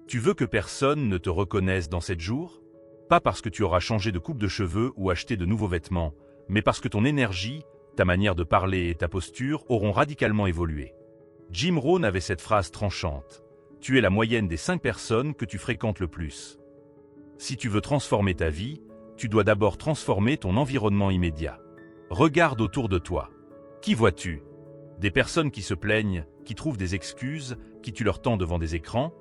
Tu veux que personne ne te reconnaisse dans 7 jours? Pas parce que tu auras changé de coupe de cheveux ou acheté de nouveaux vêtements, mais parce que ton énergie, ta manière de parler et ta posture auront radicalement évolué. Jim Rohn avait cette phrase tranchante. Tu es la moyenne des 5 personnes que tu fréquentes le plus. Si tu veux transformer ta vie, tu dois d'abord transformer ton environnement immédiat. Regarde autour de toi. Qui vois-tu? Des personnes qui se plaignent, qui trouvent des excuses, qui tuent leur temps devant des écrans?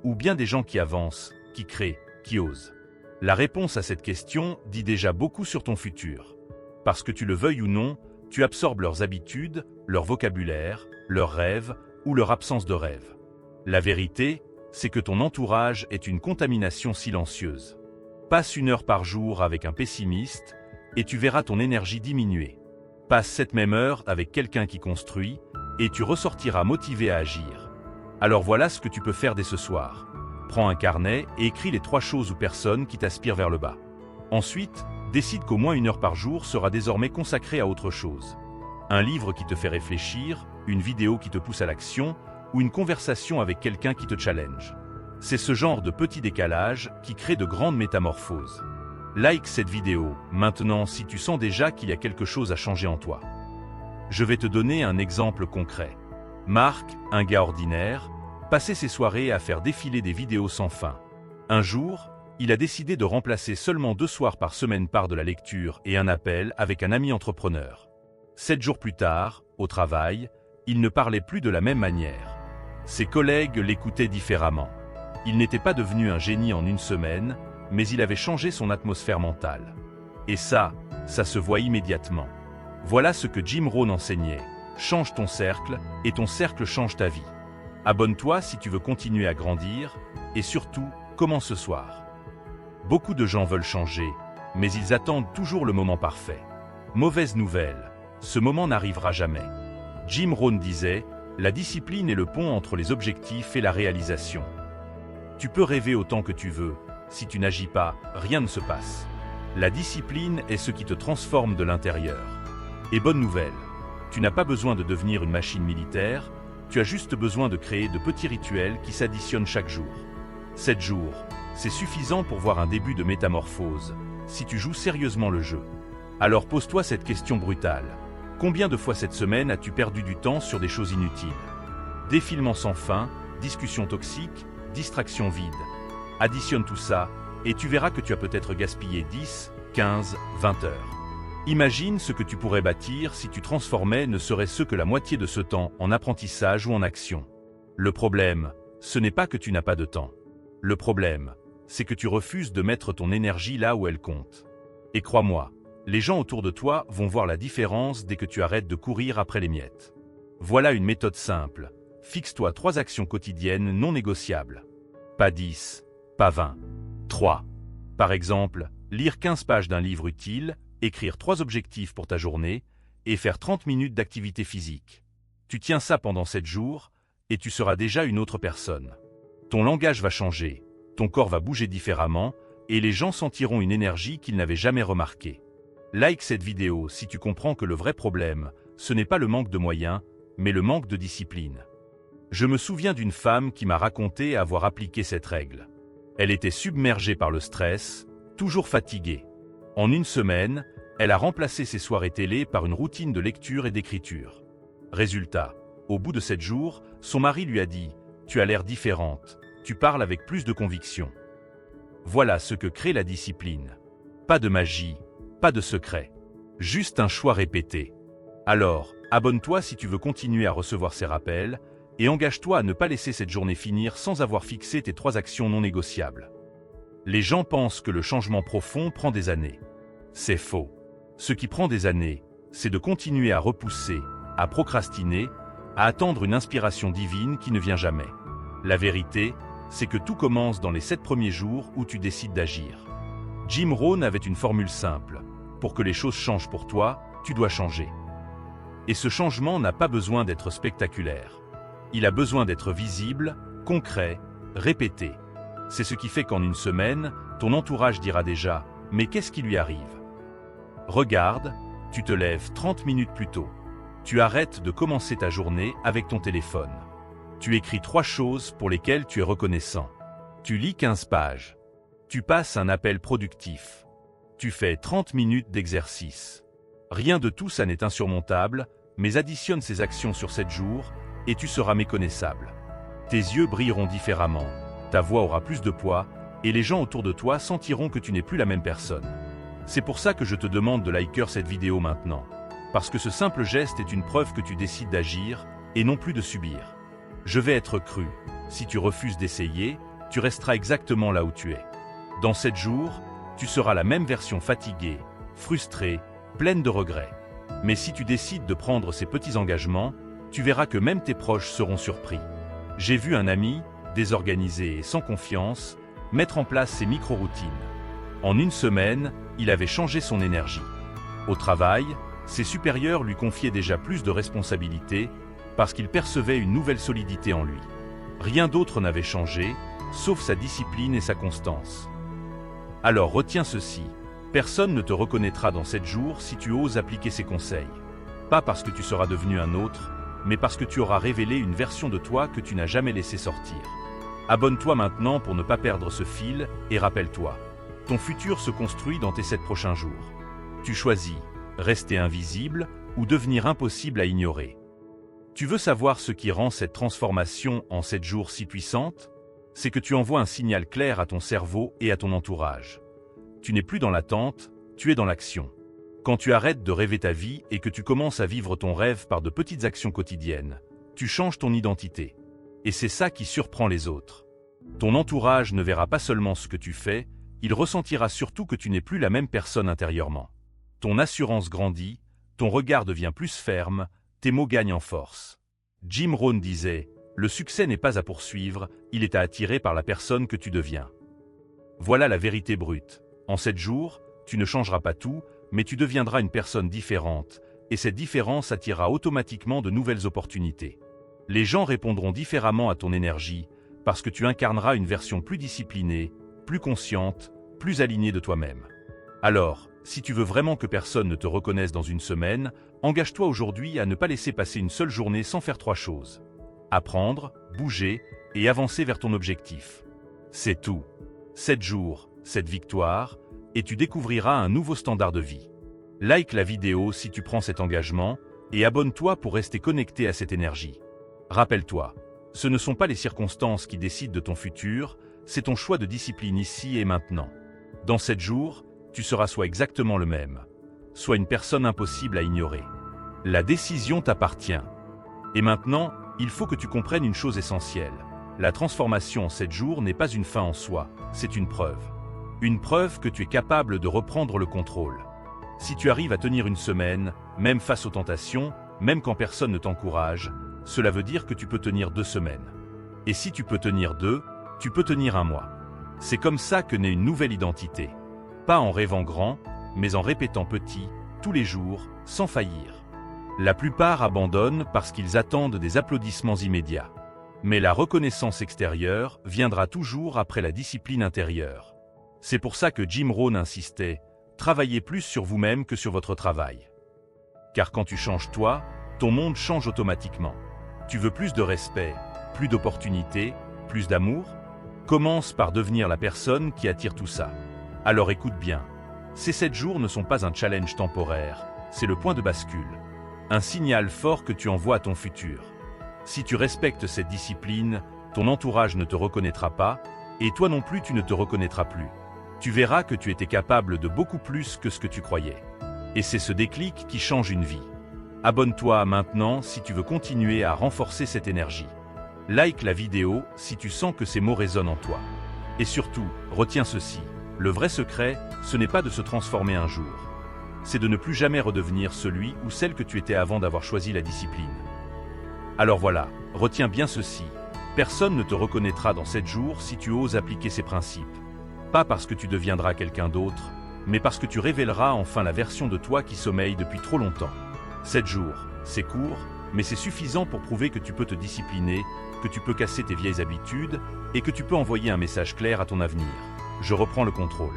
Ou bien des gens qui avancent, qui créent, qui osent? La réponse à cette question dit déjà beaucoup sur ton futur. Parce que tu le veuilles ou non, tu absorbes leurs habitudes, leur vocabulaire, leurs rêves ou leur absence de rêve. La vérité, c'est que ton entourage est une contamination silencieuse. Passe 1 heure par jour avec un pessimiste et tu verras ton énergie diminuer. Passe cette même heure avec quelqu'un qui construit et tu ressortiras motivé à agir. Alors voilà ce que tu peux faire dès ce soir. Prends un carnet et écris les 3 choses ou personnes qui t'aspirent vers le bas. Ensuite, décide qu'au moins 1 heure par jour sera désormais consacrée à autre chose. Un livre qui te fait réfléchir, une vidéo qui te pousse à l'action ou une conversation avec quelqu'un qui te challenge. C'est ce genre de petit décalage qui crée de grandes métamorphoses. Like cette vidéo, maintenant si tu sens déjà qu'il y a quelque chose à changer en toi. Je vais te donner un exemple concret. Marc, un gars ordinaire, passait ses soirées à faire défiler des vidéos sans fin. Un jour, il a décidé de remplacer seulement 2 soirs par semaine par de la lecture et un appel avec un ami entrepreneur. 7 jours plus tard, au travail, il ne parlait plus de la même manière. Ses collègues l'écoutaient différemment. Il n'était pas devenu un génie en 1 semaine, mais il avait changé son atmosphère mentale. Et ça se voit immédiatement. Voilà ce que Jim Rohn enseignait. Change ton cercle, et ton cercle change ta vie. Abonne-toi si tu veux continuer à grandir, et surtout, commence ce soir. Beaucoup de gens veulent changer, mais ils attendent toujours le moment parfait. Mauvaise nouvelle, ce moment n'arrivera jamais. Jim Rohn disait, la discipline est le pont entre les objectifs et la réalisation. Tu peux rêver autant que tu veux, si tu n'agis pas, rien ne se passe. La discipline est ce qui te transforme de l'intérieur. Et bonne nouvelle, tu n'as pas besoin de devenir une machine militaire, tu as juste besoin de créer de petits rituels qui s'additionnent chaque jour. 7 jours, c'est suffisant pour voir un début de métamorphose, si tu joues sérieusement le jeu. Alors pose-toi cette question brutale. Combien de fois cette semaine as-tu perdu du temps sur des choses inutiles? Défilements sans fin, discussions toxiques, distractions vides. Additionne tout ça, et tu verras que tu as peut-être gaspillé 10, 15, 20 heures. Imagine ce que tu pourrais bâtir si tu transformais ne serait-ce que la moitié de ce temps en apprentissage ou en action. Le problème, ce n'est pas que tu n'as pas de temps. Le problème, c'est que tu refuses de mettre ton énergie là où elle compte. Et crois-moi, les gens autour de toi vont voir la différence dès que tu arrêtes de courir après les miettes. Voilà une méthode simple. Fixe-toi 3 actions quotidiennes non négociables. Pas 10, pas 20. 3. Par exemple, lire 15 pages d'un livre utile, écrire 3 objectifs pour ta journée et faire 30 minutes d'activité physique. Tu tiens ça pendant 7 jours et tu seras déjà une autre personne. Ton langage va changer, ton corps va bouger différemment et les gens sentiront une énergie qu'ils n'avaient jamais remarquée. Like cette vidéo si tu comprends que le vrai problème, ce n'est pas le manque de moyens, mais le manque de discipline. Je me souviens d'une femme qui m'a raconté avoir appliqué cette règle. Elle était submergée par le stress, toujours fatiguée. En 1 semaine, elle a remplacé ses soirées télé par une routine de lecture et d'écriture. Résultat, au bout de 7 jours, son mari lui a dit « Tu as l'air différente, tu parles avec plus de conviction ». Voilà ce que crée la discipline. Pas de magie, pas de secret. Juste un choix répété. Alors, abonne-toi si tu veux continuer à recevoir ces rappels et engage-toi à ne pas laisser cette journée finir sans avoir fixé tes 3 actions non négociables. Les gens pensent que le changement profond prend des années. C'est faux. Ce qui prend des années, c'est de continuer à repousser, à procrastiner, à attendre une inspiration divine qui ne vient jamais. La vérité, c'est que tout commence dans les 7 premiers jours où tu décides d'agir. Jim Rohn avait une formule simple. Pour que les choses changent pour toi, tu dois changer. Et ce changement n'a pas besoin d'être spectaculaire. Il a besoin d'être visible, concret, répété. C'est ce qui fait qu'en 1 semaine, ton entourage dira déjà « Mais qu'est-ce qui lui arrive ?» Regarde, tu te lèves 30 minutes plus tôt. Tu arrêtes de commencer ta journée avec ton téléphone. Tu écris 3 choses pour lesquelles tu es reconnaissant. Tu lis 15 pages. Tu passes un appel productif. Tu fais 30 minutes d'exercice. Rien de tout ça n'est insurmontable, mais additionne ces actions sur 7 jours et tu seras méconnaissable. Tes yeux brilleront différemment, ta voix aura plus de poids et les gens autour de toi sentiront que tu n'es plus la même personne. C'est pour ça que je te demande de liker cette vidéo maintenant. Parce que ce simple geste est une preuve que tu décides d'agir et non plus de subir. Je vais être cru. Si tu refuses d'essayer, tu resteras exactement là où tu es. Dans 7 jours, tu seras la même version fatiguée, frustrée, pleine de regrets. Mais si tu décides de prendre ces petits engagements, tu verras que même tes proches seront surpris. J'ai vu un ami, désorganisé et sans confiance, mettre en place ces micro-routines. En une semaine, il avait changé son énergie. Au travail, ses supérieurs lui confiaient déjà plus de responsabilités parce qu'il percevait une nouvelle solidité en lui. Rien d'autre n'avait changé, sauf sa discipline et sa constance. Alors retiens ceci, personne ne te reconnaîtra dans 7 jours si tu oses appliquer ces conseils. Pas parce que tu seras devenu un autre, mais parce que tu auras révélé une version de toi que tu n'as jamais laissé sortir. Abonne-toi maintenant pour ne pas perdre ce fil et rappelle-toi, ton futur se construit dans tes 7 prochains jours. Tu choisis, rester invisible ou devenir impossible à ignorer. Tu veux savoir ce qui rend cette transformation en 7 jours si puissante? C'est que tu envoies un signal clair à ton cerveau et à ton entourage. Tu n'es plus dans l'attente, tu es dans l'action. Quand tu arrêtes de rêver ta vie et que tu commences à vivre ton rêve par de petites actions quotidiennes, tu changes ton identité. Et c'est ça qui surprend les autres. Ton entourage ne verra pas seulement ce que tu fais, il ressentira surtout que tu n'es plus la même personne intérieurement. Ton assurance grandit, ton regard devient plus ferme, tes mots gagnent en force. Jim Rohn disait « Le succès n'est pas à poursuivre, il est à attirer par la personne que tu deviens. » Voilà la vérité brute. En 7 jours, tu ne changeras pas tout, mais tu deviendras une personne différente, et cette différence attirera automatiquement de nouvelles opportunités. Les gens répondront différemment à ton énergie, parce que tu incarneras une version plus disciplinée, plus consciente, plus alignée de toi-même. Alors, si tu veux vraiment que personne ne te reconnaisse dans une semaine, engage-toi aujourd'hui à ne pas laisser passer une seule journée sans faire 3 choses. Apprendre, bouger et avancer vers ton objectif. C'est tout. 7 jours, 7 victoires, et tu découvriras un nouveau standard de vie. Like la vidéo si tu prends cet engagement, et abonne-toi pour rester connecté à cette énergie. Rappelle-toi, ce ne sont pas les circonstances qui décident de ton futur, c'est ton choix de discipline ici et maintenant. Dans 7 jours, tu seras soit exactement le même, soit une personne impossible à ignorer. La décision t'appartient. Et maintenant, il faut que tu comprennes une chose essentielle. La transformation en 7 jours n'est pas une fin en soi, c'est une preuve. Une preuve que tu es capable de reprendre le contrôle. Si tu arrives à tenir une semaine, même face aux tentations, même quand personne ne t'encourage, cela veut dire que tu peux tenir 2 semaines. Et si tu peux tenir 2, tu peux tenir 1 mois. C'est comme ça que naît une nouvelle identité. Pas en rêvant grand, mais en répétant petit, tous les jours, sans faillir. La plupart abandonnent parce qu'ils attendent des applaudissements immédiats. Mais la reconnaissance extérieure viendra toujours après la discipline intérieure. C'est pour ça que Jim Rohn insistait, travaillez plus sur vous-même que sur votre travail. Car quand tu changes toi, ton monde change automatiquement. Tu veux plus de respect, plus d'opportunités, plus d'amour? Commence par devenir la personne qui attire tout ça. Alors écoute bien, ces 7 jours ne sont pas un challenge temporaire, c'est le point de bascule. Un signal fort que tu envoies à ton futur. Si tu respectes cette discipline, ton entourage ne te reconnaîtra pas, et toi non plus tu ne te reconnaîtras plus. Tu verras que tu étais capable de beaucoup plus que ce que tu croyais. Et c'est ce déclic qui change une vie. Abonne-toi maintenant si tu veux continuer à renforcer cette énergie. Like la vidéo si tu sens que ces mots résonnent en toi. Et surtout, retiens ceci, le vrai secret, ce n'est pas de se transformer un jour. C'est de ne plus jamais redevenir celui ou celle que tu étais avant d'avoir choisi la discipline. Alors voilà, retiens bien ceci, personne ne te reconnaîtra dans 7 jours si tu oses appliquer ces principes. Pas parce que tu deviendras quelqu'un d'autre, mais parce que tu révéleras enfin la version de toi qui sommeille depuis trop longtemps. 7 jours, c'est court, mais c'est suffisant pour prouver que tu peux te discipliner, que tu peux casser tes vieilles habitudes et que tu peux envoyer un message clair à ton avenir. Je reprends le contrôle.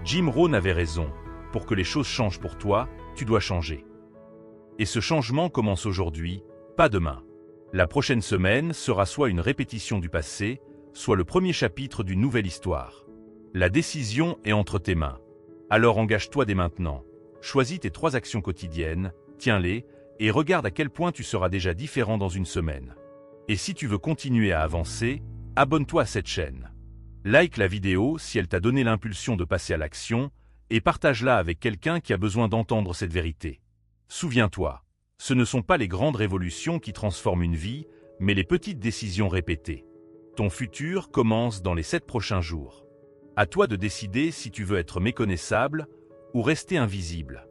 Jim Rohn avait raison, pour que les choses changent pour toi, tu dois changer. Et ce changement commence aujourd'hui, pas demain. La prochaine semaine sera soit une répétition du passé, soit le premier chapitre d'une nouvelle histoire. La décision est entre tes mains. Alors engage-toi dès maintenant. Choisis tes 3 actions quotidiennes, tiens-les, et regarde à quel point tu seras déjà différent dans une semaine. Et si tu veux continuer à avancer, abonne-toi à cette chaîne. Like la vidéo si elle t'a donné l'impulsion de passer à l'action, et partage-la avec quelqu'un qui a besoin d'entendre cette vérité. Souviens-toi, ce ne sont pas les grandes révolutions qui transforment une vie, mais les petites décisions répétées. Ton futur commence dans les 7 prochains jours. À toi de décider si tu veux être méconnaissable ou rester invisible.